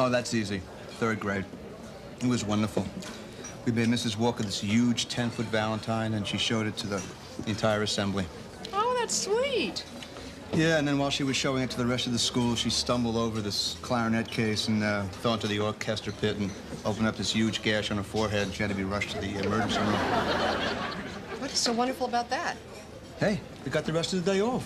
Oh, that's easy. 3rd grade. It was wonderful. We made Mrs. Walker this huge 10-foot Valentine, and she showed it to the entire assembly. Oh, that's sweet. Yeah, and then while she was showing it to the rest of the school, she stumbled over this clarinet case and fell into the orchestra pit and opened up this huge gash on her forehead, and she had to be rushed to the emergency room. What is so wonderful about that? Hey, we got the rest of the day off.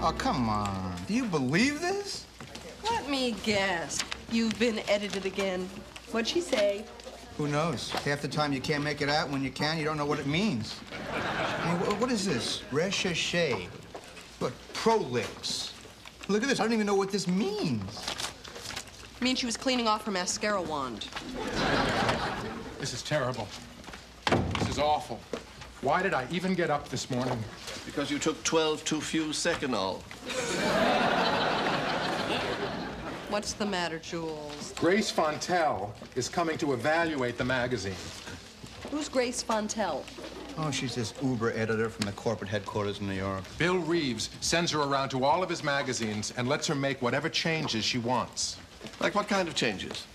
Oh, come on. Do you believe this? Let me guess. You've been edited again. What'd she say? Who knows? Half the time you can't make it out. When you can, you don't know what it means. I mean, what is this? Recherche. What? Prolix. Look at this. I don't even know what this means. Means she was cleaning off her mascara wand. This is terrible. This is awful. Why did I even get up this morning? Because you took 12 too few Seconal. What's the matter, Jules? Grace Fontel is coming to evaluate the magazine. Who's Grace Fontel? Oh, she's this Uber editor from the corporate headquarters in New York. Bill Reeves sends her around to all of his magazines and lets her make whatever changes she wants. Like what kind of changes?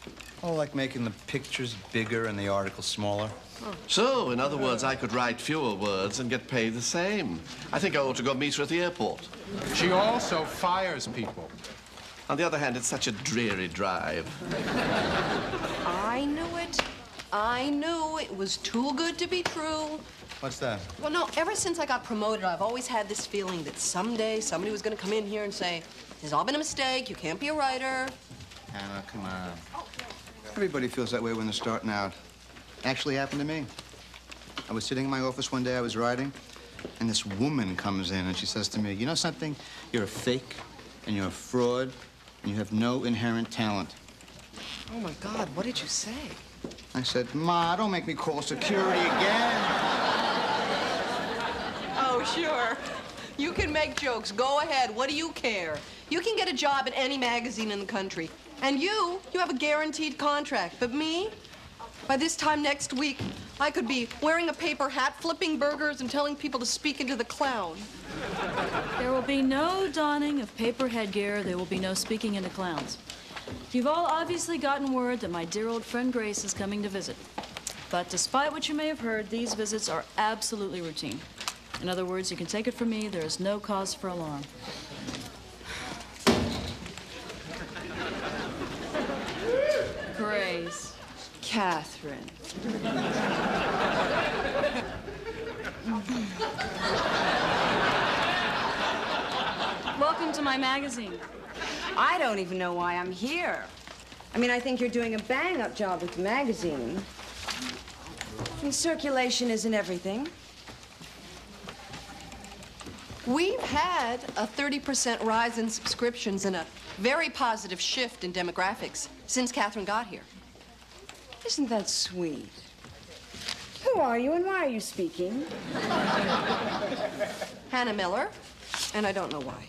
Oh, like making the pictures bigger and the articles smaller. Oh. So, in other words, I could write fewer words and get paid the same. I think I ought to go meet her at the airport. She also fires people. On the other hand, it's such a dreary drive. I knew it. I knew it was too good to be true. What's that? Well, no, ever since I got promoted, I've always had this feeling that someday somebody was going to come in here and say, "It's all been a mistake. You can't be a writer." Anna, come on. Everybody feels that way when they're starting out. Actually happened to me. I was sitting in my office one day, I was writing, and this woman comes in and she says to me, "You know something? You're a fake, and you're a fraud, and you have no inherent talent." Oh, my God, what did you say? I said, "Ma, don't make me call security again." Oh, sure. You can make jokes. Go ahead. What do you care? You can get a job at any magazine in the country. And you have a guaranteed contract. But me? By this time next week, I could be wearing a paper hat, flipping burgers, and telling people to speak into the clown. There will be no donning of paper headgear. There will be no speaking into clowns. You've all obviously gotten word that my dear old friend Grace is coming to visit. But despite what you may have heard, these visits are absolutely routine. In other words, you can take it from me, there is no cause for alarm. Grace. Catherine. Welcome to my magazine. I don't even know why I'm here. I mean, I think you're doing a bang-up job with the magazine. And circulation isn't everything. We've had a 30% rise in subscriptions and a very positive shift in demographics since Catherine got here. Isn't that sweet? Who are you and why are you speaking? Hannah Miller, and I don't know why.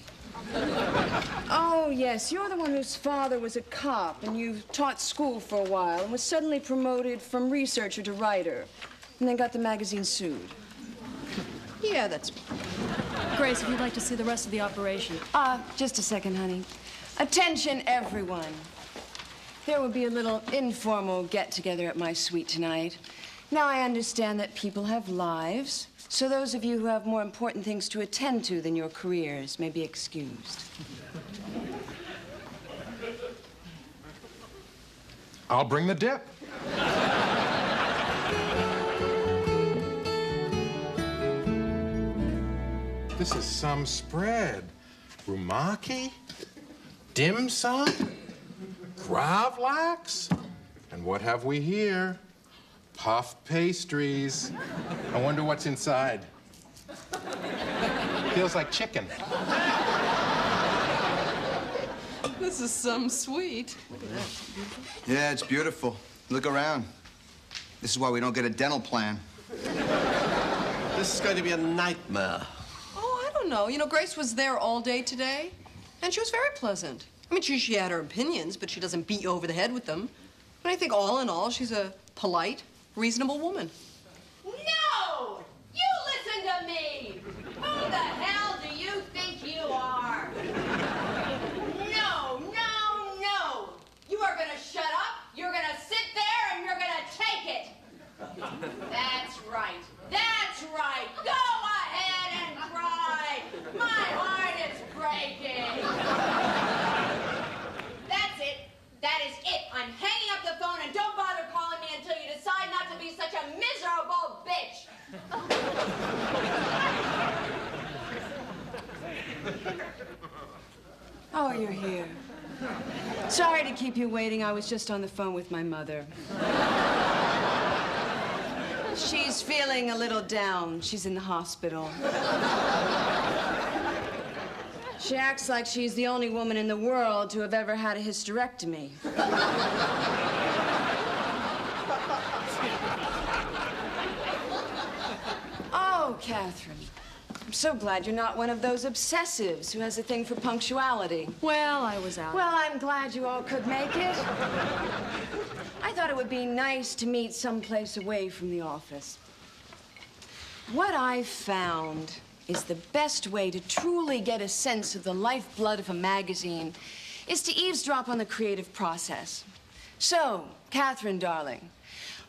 Oh, yes, you're the one whose father was a cop and you taught school for a while and was suddenly promoted from researcher to writer and then got the magazine sued. Yeah, that's me. Grace, if you'd like to see the rest of the operation. Just a second, honey. Attention, everyone. There will be a little informal get-together at my suite tonight. Now, I understand that people have lives, so those of you who have more important things to attend to than your careers may be excused. I'll bring the dip. This is some spread. Rumaki, dim sum, gravlax, and what have we here? Puff pastries. I wonder what's inside. Feels like chicken. This is some sweet. Yeah, it's beautiful. Look around. This is why we don't get a dental plan. This is going to be a nightmare. Oh, I don't know. You know, Grace was there all day today, and she was very pleasant. I mean, she had her opinions, but she doesn't beat you over the head with them. But I think all in all, she's a polite, reasonable woman. No! You listen to me! Who the hell do you think you are? No, no, no! You are gonna shut up, you're gonna sit there, and you're gonna take it! That's right. That's right. Go ahead and cry! My heart is breaking! That's it. That is it. I'm hanging up the phone, and don't bother calling me until you decide not to be such a miserable bitch. Oh, you're here. Sorry to keep you waiting. I was just on the phone with my mother. She's feeling a little down. She's in the hospital. She acts like she's the only woman in the world to have ever had a hysterectomy. Oh, Catherine. I'm so glad you're not one of those obsessives who has a thing for punctuality. Well, I was out. Well, I'm glad you all could make it. I thought it would be nice to meet someplace away from the office. What I've found is the best way to truly get a sense of the lifeblood of a magazine is to eavesdrop on the creative process. So, Catherine, darling,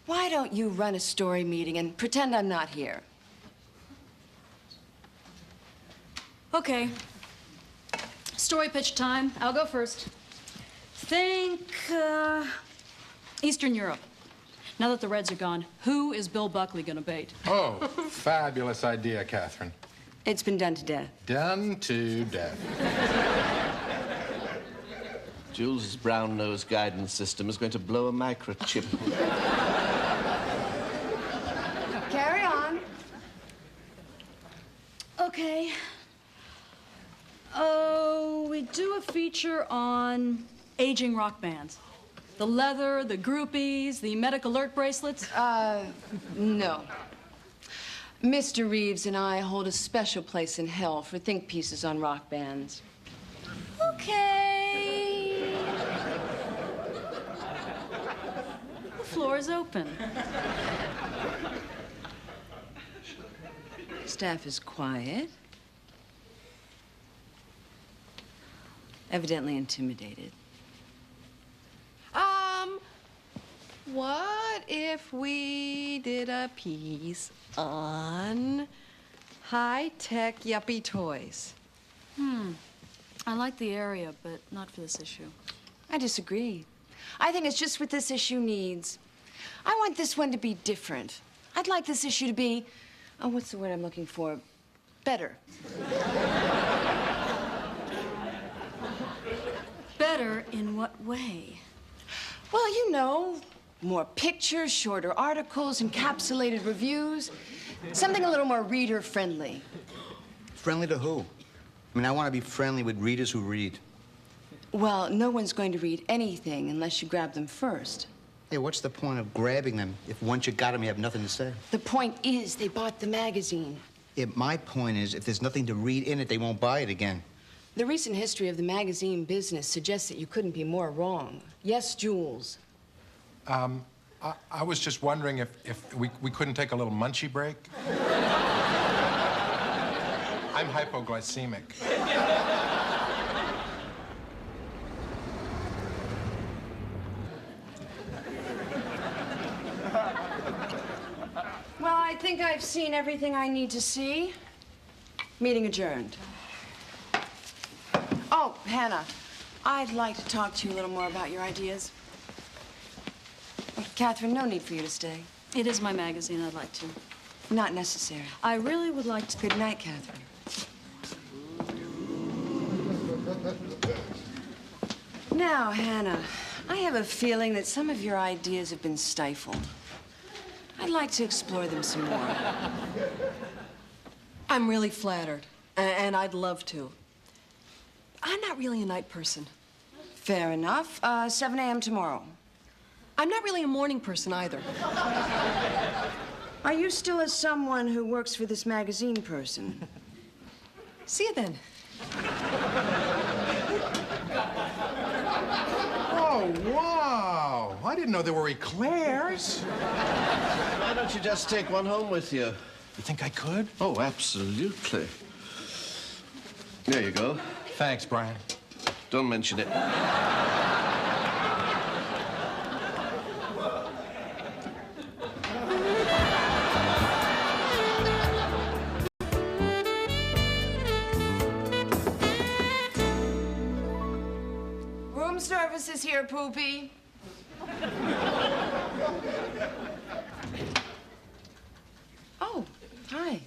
why don't you run a story meeting and pretend I'm not here? Okay. Story pitch time. I'll go first. Think, Eastern Europe. Now that the Reds are gone, who is Bill Buckley gonna bait? Oh, fabulous idea, Catherine. It's been done to death. Done to death. Jules' brown-nosed guidance system is going to blow a microchip. Carry on. Okay. Oh, we do a feature on aging rock bands. The leather, the groupies, the medic alert bracelets. No. Mr. Reeves and I hold a special place in hell for think pieces on rock bands. Okay. The floor is open. Staff is quiet. Evidently intimidated. What if we did a piece on high-tech yuppie toys? I like the area, but not for this issue. I disagree. I think it's just what this issue needs. I want this one to be different. I'd like this issue to be, oh, what's the word I'm looking for? Better. Better in what way? Well, you know, more pictures, shorter articles, encapsulated reviews. Something a little more reader-friendly. Friendly to who? I mean, I want to be friendly with readers who read. Well, no one's going to read anything unless you grab them first. Hey, what's the point of grabbing them if once you got them, you have nothing to say? The point is, they bought the magazine. My point is, if there's nothing to read in it, they won't buy it again. The recent history of the magazine business suggests that you couldn't be more wrong. Yes, Jules? I was just wondering if we couldn't take a little munchie break. I'm hypoglycemic. I've seen everything I need to see. Meeting adjourned. Oh, Hannah, I'd like to talk to you a little more about your ideas. Catherine, no need for you to stay. It is my magazine. I'd like to. Not necessary. I really would like to. Good night, Catherine. Now, Hannah, I have a feeling that some of your ideas have been stifled. I'd like to explore them some more. I'm really flattered, and I'd love to. I'm not really a night person. Fair enough. 7 a.m. tomorrow. I'm not really a morning person either. Are you still someone who works for this magazine person? See you then. Oh, wow. I didn't know there were eclairs. Why don't you just take one home with you? You think I could? Oh, absolutely. There you go. Thanks, Brian. Don't mention it. Room service is here, Poopy. Oh, hi.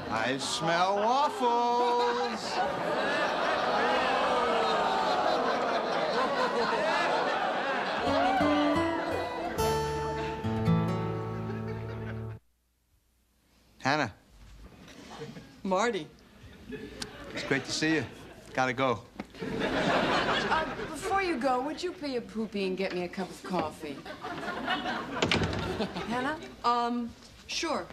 I smell waffles. Hannah, Marty. it's great to see you. Gotta go. Before you go, would you be a Poopy and get me a cup of coffee? Hannah? Sure.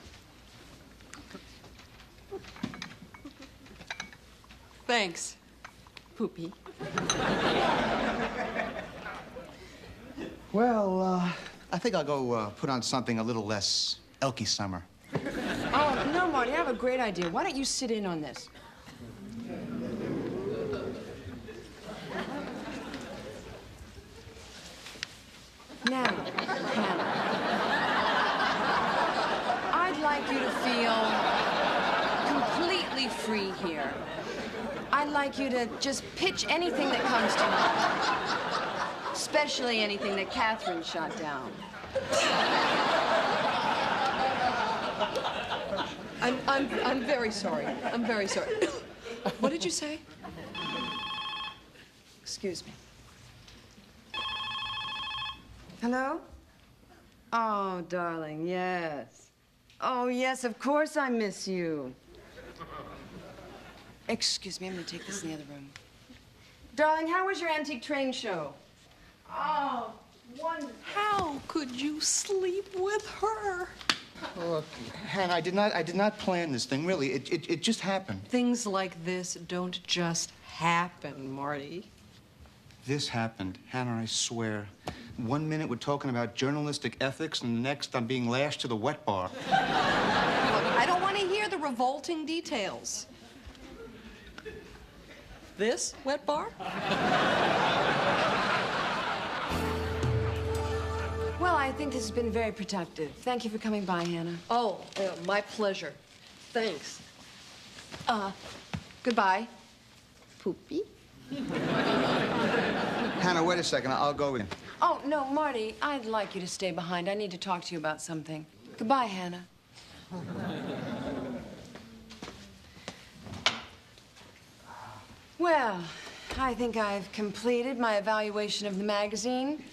Thanks, Poopy. Well, I think I'll go put on something a little less Elky Summer. Oh, no, Marty, I have a great idea. Why don't you sit in on this? Now, Hannah, I'd like you to feel completely free here. I'd like you to just pitch anything that comes to mind, especially anything that Catherine shot down. I'm very sorry. I'm very sorry. What did you say? Excuse me. Hello? Oh, darling, yes. Oh, yes, of course I miss you. Excuse me, I'm gonna take this in the other room. Darling, how was your antique train show? Oh, wonderful. How could you sleep with her? Look, Hannah, I did not plan this thing, really. It just happened. Things like this don't just happen, Marty. This happened, Hannah, I swear. 1 minute we're talking about journalistic ethics, and the next I'm being lashed to the wet bar. Look, I don't want to hear the revolting details. This wet bar? Well, I think this has been very productive. Thank you for coming by, Hannah. Oh, my pleasure. Thanks. Goodbye. Poopy? Hannah, wait a second. I'll go in. Oh, no, Marty, I'd like you to stay behind. I need to talk to you about something. Goodbye, Hannah. Well, I think I've completed my evaluation of the magazine.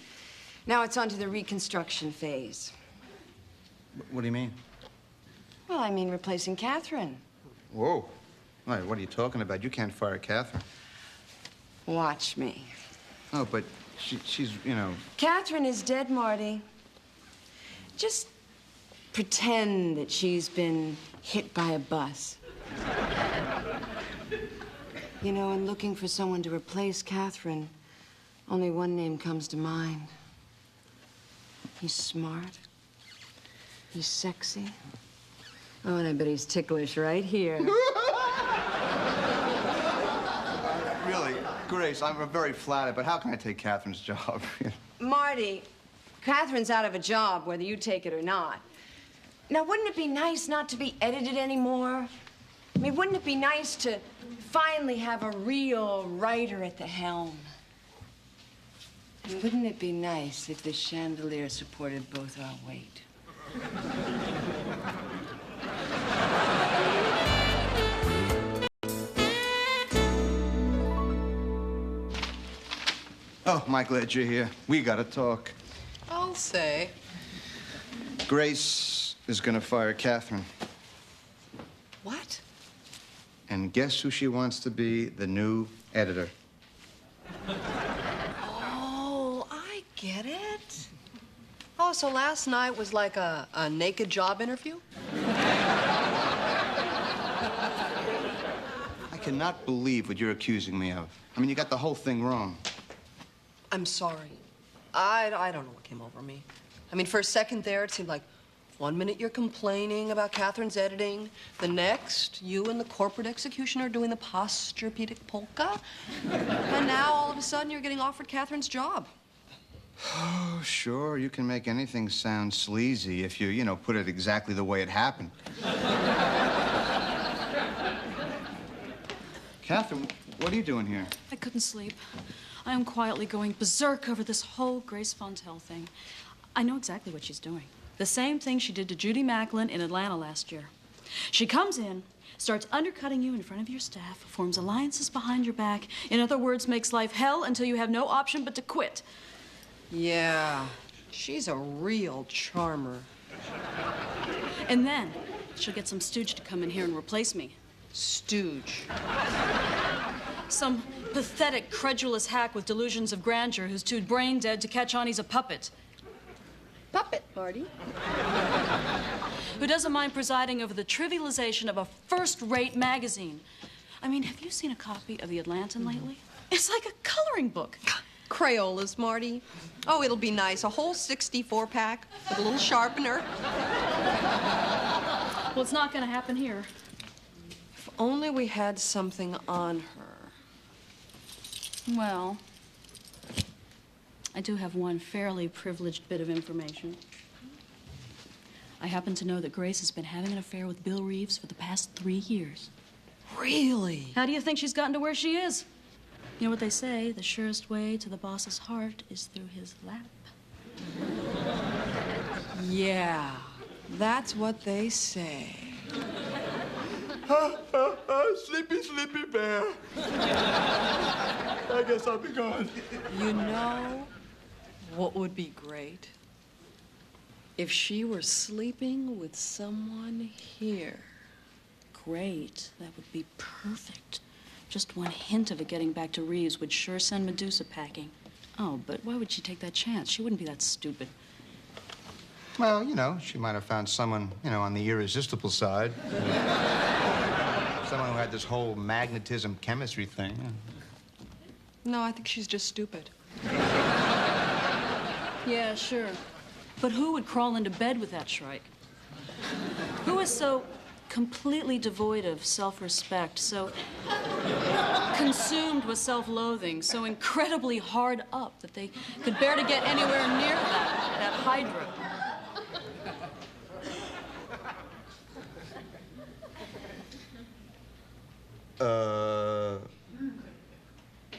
Now it's on to the reconstruction phase. What do you mean? Well, I mean replacing Catherine. Whoa. Wait, what are you talking about? You can't fire Catherine. Watch me. Oh, but she's, you know... Catherine is dead, Marty. Just pretend that she's been hit by a bus. You know, in looking for someone to replace Catherine, only one name comes to mind. He's smart. He's sexy. Oh, and I bet he's ticklish right here. Really, Grace, I'm very flattered, but how can I take Catherine's job? Marty, Catherine's out of a job, whether you take it or not. Now, wouldn't it be nice not to be edited anymore? I mean, wouldn't it be nice to finally have a real writer at the helm? And wouldn't it be nice if this chandelier supported both our weight? Oh, my glad you're here. We gotta talk. I'll say. Grace is gonna fire Catherine. What? And guess who she wants to be the new editor? Oh, I get it. Oh, so last night was like a naked job interview? I cannot believe what you're accusing me of. I mean, you got the whole thing wrong. I'm sorry. I don't know what came over me. I mean, for a second there, it seemed like 1 minute you're complaining about Catherine's editing, the next, you and the corporate executioner are doing the posturepedic polka, and now all of a sudden you're getting offered Catherine's job. Oh, sure, you can make anything sound sleazy if you know, put it exactly the way it happened. Catherine, what are you doing here? I couldn't sleep. I am quietly going berserk over this whole Grace Fontel thing. I know exactly what she's doing. The same thing she did to Judy Macklin in Atlanta last year. She comes in, starts undercutting you in front of your staff, forms alliances behind your back. In other words, makes life hell until you have no option but to quit. Yeah, she's a real charmer. And then she'll get some stooge to come in here and replace me. Stooge. Some pathetic, credulous hack with delusions of grandeur who's too brain dead to catch on he's a puppet. Puppet, Marty. Who doesn't mind presiding over the trivialization of a first-rate magazine. I mean, have you seen a copy of The Atlantan lately? It's like a coloring book. Crayolas, Marty. Oh, it'll be nice. A whole 64-pack with a little sharpener. Well, it's not going to happen here. If only we had something on her. Well, I do have one fairly privileged bit of information. I happen to know that Grace has been having an affair with Bill Reeves for the past 3 years. Really? How do you think she's gotten to where she is? You know what they say, the surest way to the boss's heart is through his lap. Yeah, that's what they say. Sleepy, sleepy bear. I guess I'll be gone. You know what would be great? If she were sleeping with someone here. Great. That would be perfect. Just one hint of it getting back to Reeves would sure send Medusa packing. Oh, but why would she take that chance? She wouldn't be that stupid. Well, you know, she might have found someone, you know, on the irresistible side. Someone who had this whole magnetism chemistry thing. No, I think she's just stupid. Yeah, sure. But who would crawl into bed with that shrike? Who is so completely devoid of self-respect, so consumed with self-loathing, so incredibly hard up that they could bear to get anywhere near that hydra?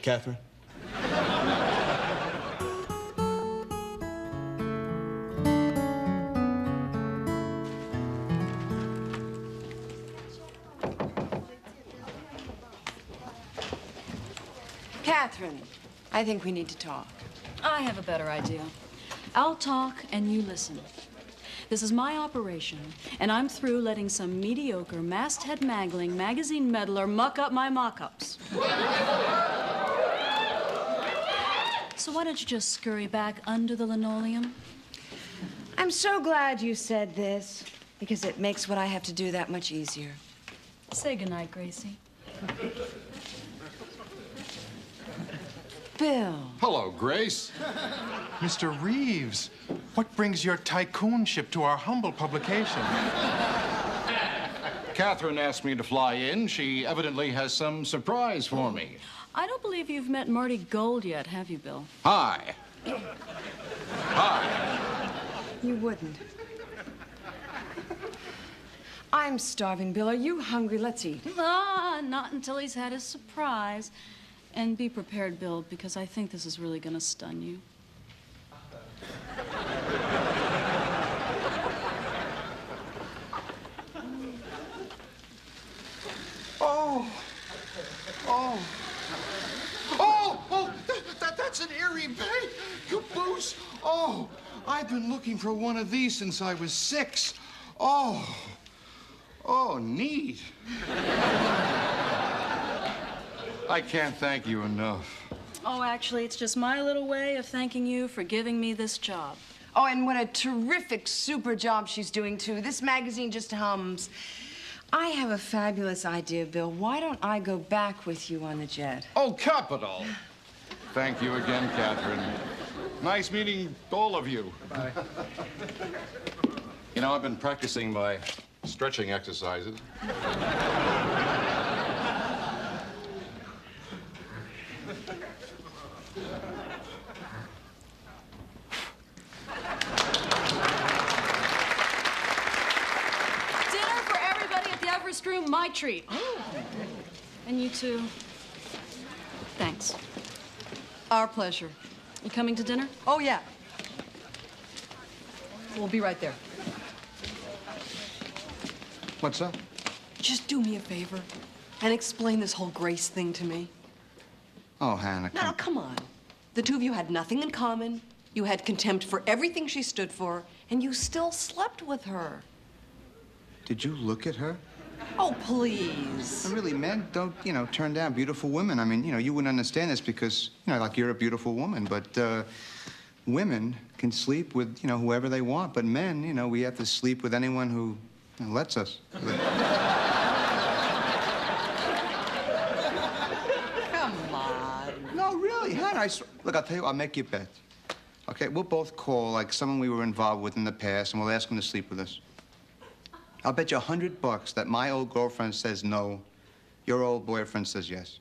Catherine? Catherine, I think we need to talk. I have a better idea. I'll talk and you listen. This is my operation, and I'm through letting some mediocre, masthead-mangling magazine meddler muck up my mock-ups. So why don't you just scurry back under the linoleum? I'm so glad you said this, because it makes what I have to do that much easier. Say goodnight, Gracie. Bill. Hello, Grace. Mr. Reeves, what brings your tycoonship to our humble publication? Catherine asked me to fly in. She evidently has some surprise for me. I don't believe you've met Marty Gold yet, have you, Bill? Hi. Hi. You wouldn't. I'm starving, Bill. Are you hungry? Let's eat. Ah, not until he's had his surprise. And be prepared, Bill, because I think this is really gonna stun you. That's an Erie Bay caboose. Oh, I've been looking for one of these since I was 6. Oh, neat. I can't thank you enough. Oh, actually, it's just my little way of thanking you for giving me this job. Oh, and what a terrific, super job she's doing, too. This magazine just hums. I have a fabulous idea, Bill. Why don't I go back with you on the jet? Oh, capital. Thank you again, Catherine. Nice meeting all of you. Bye. You know, I've been practicing my stretching exercises. Dinner for everybody at the Everest Room, my treat. And you too. Thanks. Our pleasure. You coming to dinner? Oh, yeah. We'll be right there. What's up? Just do me a favor and explain this whole Grace thing to me. Oh, Hannah, Now, come on. The two of you had nothing in common. You had contempt for everything she stood for, and you still slept with her. Did you look at her? Oh, please. Really, men don't, turn down beautiful women. I mean, you wouldn't understand this because, like you're a beautiful woman, but women can sleep with, whoever they want. But men, we have to sleep with anyone who lets us. Come on. No, really, Hannah, look, I'll tell you, I'll make you a bet. Okay, we'll both call, like, someone we were involved with in the past, and we'll ask them to sleep with us. I'll bet you $100 that my old girlfriend says no, your old boyfriend says yes.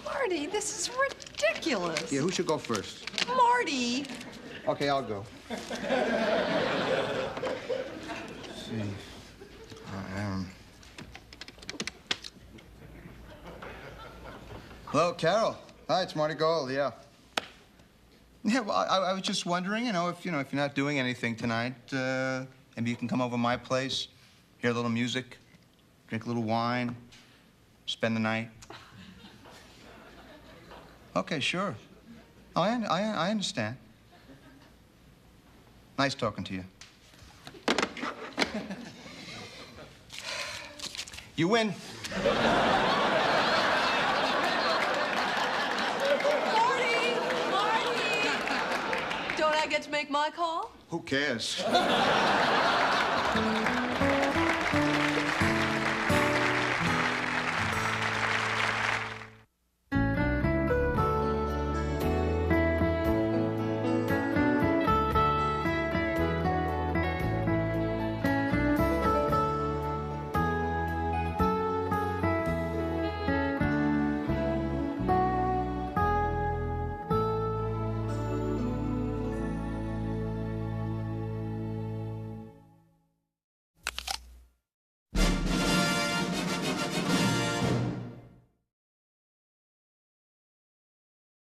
Marty, this is ridiculous. Yeah, who should go first? Marty. Okay, I'll go. Let's see. Hello, Carol. Hi, it's Marty Gold, yeah. Yeah, well, I was just wondering, if you're not doing anything tonight, maybe you can come over to my place, hear a little music, drink a little wine, spend the night. Okay, sure. Oh, I understand. Nice talking to you. You win. Marty! Don't I get to make my call? Who cares?